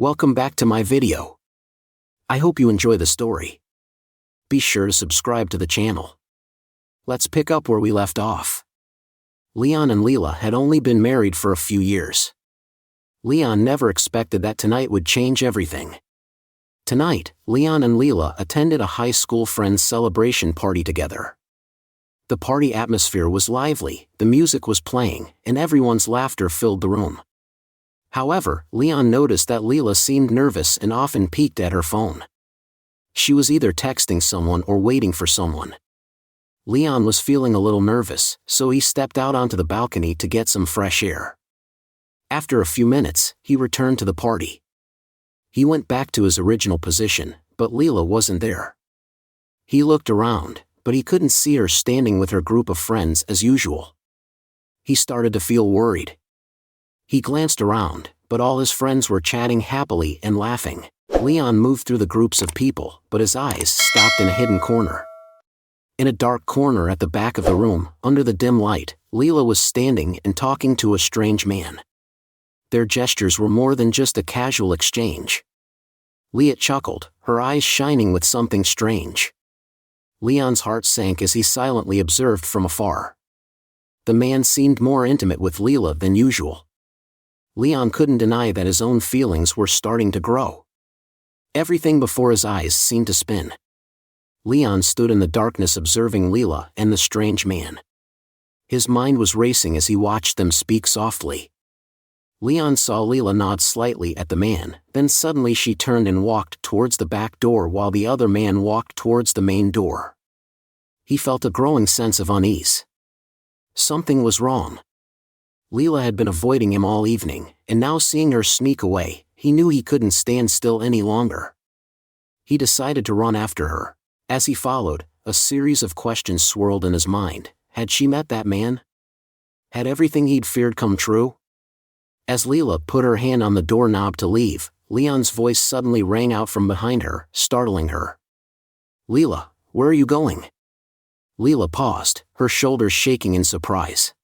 Welcome back to my video. I hope you enjoy the story. Be sure to subscribe to the channel. Let's pick up where we left off. Leon and Leela had only been married for a few years. Leon never expected that tonight would change everything. Tonight, Leon and Leela attended a high school friend's celebration party together. The party atmosphere was lively, the music was playing, and everyone's laughter filled the room. However, Leon noticed that Leela seemed nervous and often peeked at her phone. She was either texting someone or waiting for someone. Leon was feeling a little nervous, so he stepped out onto the balcony to get some fresh air. After a few minutes, he returned to the party. He went back to his original position, but Leela wasn't there. He looked around, but he couldn't see her standing with her group of friends as usual. He started to feel worried. He glanced around, but all his friends were chatting happily and laughing. Leon moved through the groups of people, but his eyes stopped in a hidden corner. In a dark corner at the back of the room, under the dim light, Leela was standing and talking to a strange man. Their gestures were more than just a casual exchange. Leela chuckled, her eyes shining with something strange. Leon's heart sank as he silently observed from afar. The man seemed more intimate with Leela than usual. Leon couldn't deny that his own feelings were starting to grow. Everything before his eyes seemed to spin. Leon stood in the darkness observing Leela and the strange man. His mind was racing as he watched them speak softly. Leon saw Leela nod slightly at the man, then suddenly she turned and walked towards the back door while the other man walked towards the main door. He felt a growing sense of unease. Something was wrong. Leela had been avoiding him all evening, and now seeing her sneak away, he knew he couldn't stand still any longer. He decided to run after her. As he followed, a series of questions swirled in his mind. Had she met that man? Had everything he'd feared come true? As Leela put her hand on the doorknob to leave, Leon's voice suddenly rang out from behind her, startling her. "Leela, where are you going?" Leela paused, her shoulders shaking in surprise.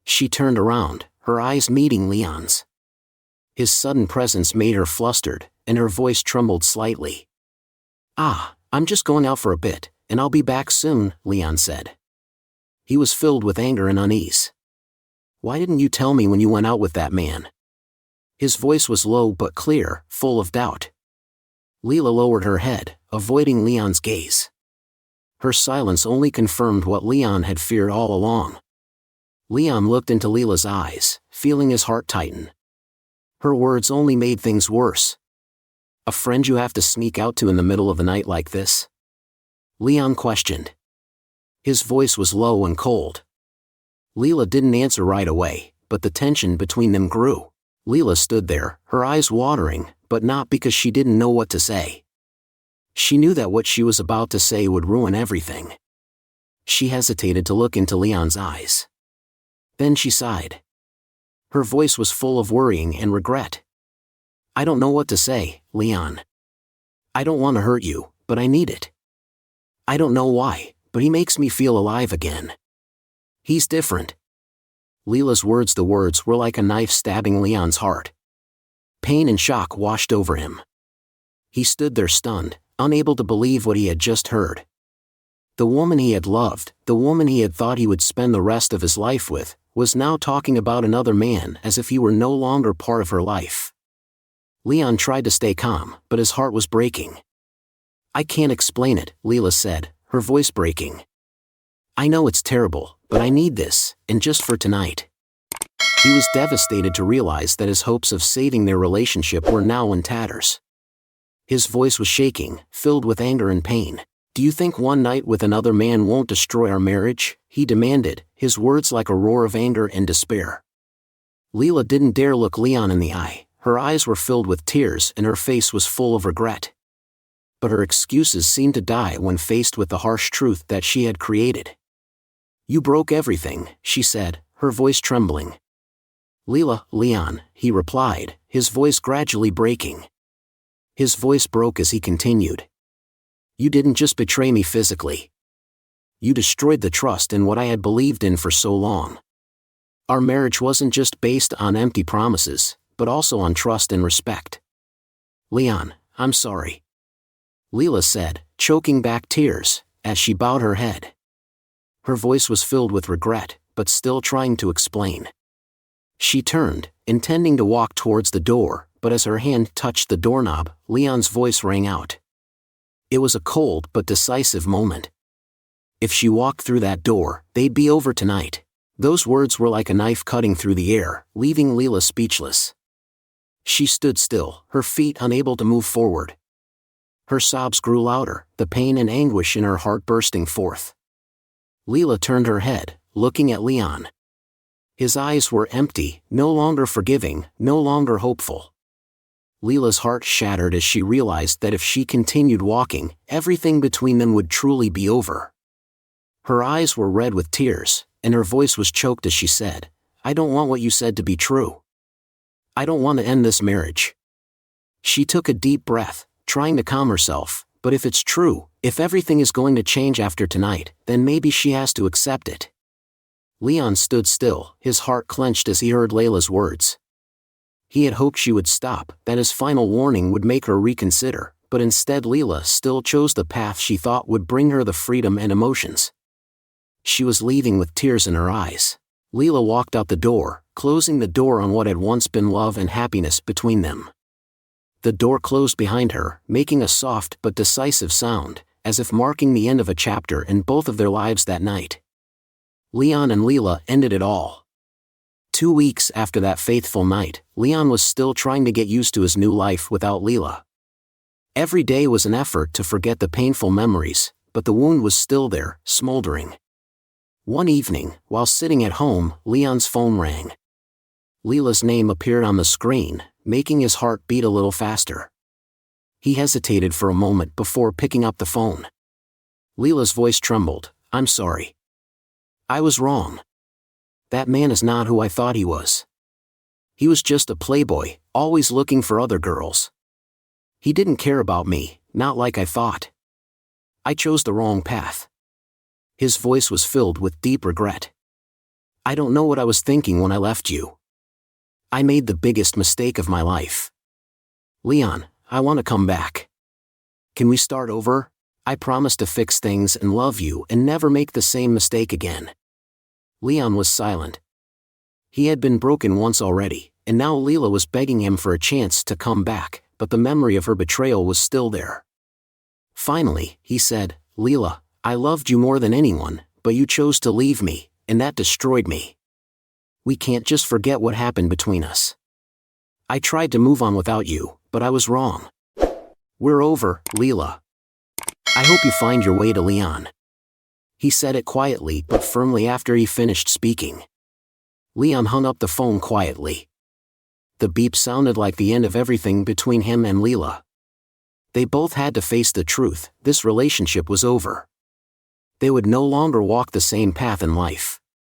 She turned around, her eyes meeting Leon's. His sudden presence made her flustered, and her voice trembled slightly. I'm just going out for a bit, and I'll be back soon," Leon said. He was filled with anger and unease. "Why didn't you tell me when you went out with that man?" His voice was low but clear, full of doubt. Leela lowered her head, avoiding Leon's gaze. Her silence only confirmed what Leon had feared all along. Leon looked into Leela's eyes, feeling his heart tighten. Her words only made things worse. "A friend you have to sneak out to in the middle of the night like this?" Leon questioned. His voice was low and cold. Leela didn't answer right away, but the tension between them grew. Leela stood there, her eyes watering, but not because she didn't know what to say. She knew that what she was about to say would ruin everything. She hesitated to look into Leon's eyes. Then she sighed. Her voice was full of worrying and regret. "I don't know what to say, Leon. I don't want to hurt you, but I need it. I don't know why, but he makes me feel alive again. He's different." Leela's words were like a knife stabbing Leon's heart. Pain and shock washed over him. He stood there stunned, unable to believe what he had just heard. The woman he had loved, the woman he had thought he would spend the rest of his life with, was now talking about another man as if he were no longer part of her life. Leon tried to stay calm, but his heart was breaking. "I can't explain it," Leela said, her voice breaking. "I know it's terrible, but I need this, and just for tonight." He was devastated to realize that his hopes of saving their relationship were now in tatters. His voice was shaking, filled with anger and pain. "Do you think one night with another man won't destroy our marriage?" he demanded, his words like a roar of anger and despair. Leela didn't dare look Leon in the eye. Her eyes were filled with tears and her face was full of regret. But her excuses seemed to die when faced with the harsh truth that she had created. "You broke everything," she said, her voice trembling. Leon," he replied, his voice gradually breaking. His voice broke as he continued. "You didn't just betray me physically. You destroyed the trust in what I had believed in for so long. Our marriage wasn't just based on empty promises, but also on trust and respect. Leon, I'm sorry. Leela said, choking back tears, as she bowed her head. Her voice was filled with regret, but still trying to explain. She turned, intending to walk towards the door, but as her hand touched the doorknob, Leon's voice rang out. It was a cold but decisive moment. If she walked through that door, they'd be over tonight. Those words were like a knife cutting through the air, leaving Leela speechless. She stood still, her feet unable to move forward. Her sobs grew louder, the pain and anguish in her heart bursting forth. Leela turned her head, looking at Leon. His eyes were empty, no longer forgiving, no longer hopeful. Leela's heart shattered as she realized that if she continued walking, everything between them would truly be over. Her eyes were red with tears, and her voice was choked as she said, I don't want what you said to be true. I don't want to end this marriage. She took a deep breath, trying to calm herself, but if it's true, if everything is going to change after tonight, then maybe she has to accept it. Leon stood still, his heart clenched as he heard Layla's words. He had hoped she would stop, that his final warning would make her reconsider, but instead Leela still chose the path she thought would bring her the freedom and emotions. She was leaving with tears in her eyes. Leela walked out the door, closing the door on what had once been love and happiness between them. The door closed behind her, making a soft but decisive sound, as if marking the end of a chapter in both of their lives that night. Leon and Leela ended it all. 2 weeks after that faithful night, Leon was still trying to get used to his new life without Leela. Every day was an effort to forget the painful memories, but the wound was still there, smoldering. One evening, while sitting at home, Leon's phone rang. Leela's name appeared on the screen, making his heart beat a little faster. He hesitated for a moment before picking up the phone. Leela's voice trembled, I'm sorry. I was wrong. That man is not who I thought he was. He was just a playboy, always looking for other girls. He didn't care about me, not like I thought. I chose the wrong path. His voice was filled with deep regret. I don't know what I was thinking when I left you. I made the biggest mistake of my life. Leon, I want to come back. Can we start over? I promise to fix things and love you and never make the same mistake again. Leon was silent. He had been broken once already, and now Leela was begging him for a chance to come back, but the memory of her betrayal was still there. Finally, he said, Leela, I loved you more than anyone, but you chose to leave me, and that destroyed me. We can't just forget what happened between us. I tried to move on without you, but I was wrong. We're over, Leela. I hope you find your way to Leon. He said it quietly but firmly after he finished speaking. Leon hung up the phone quietly. The beep sounded like the end of everything between him and Leela. They both had to face the truth, this relationship was over. They would no longer walk the same path in life.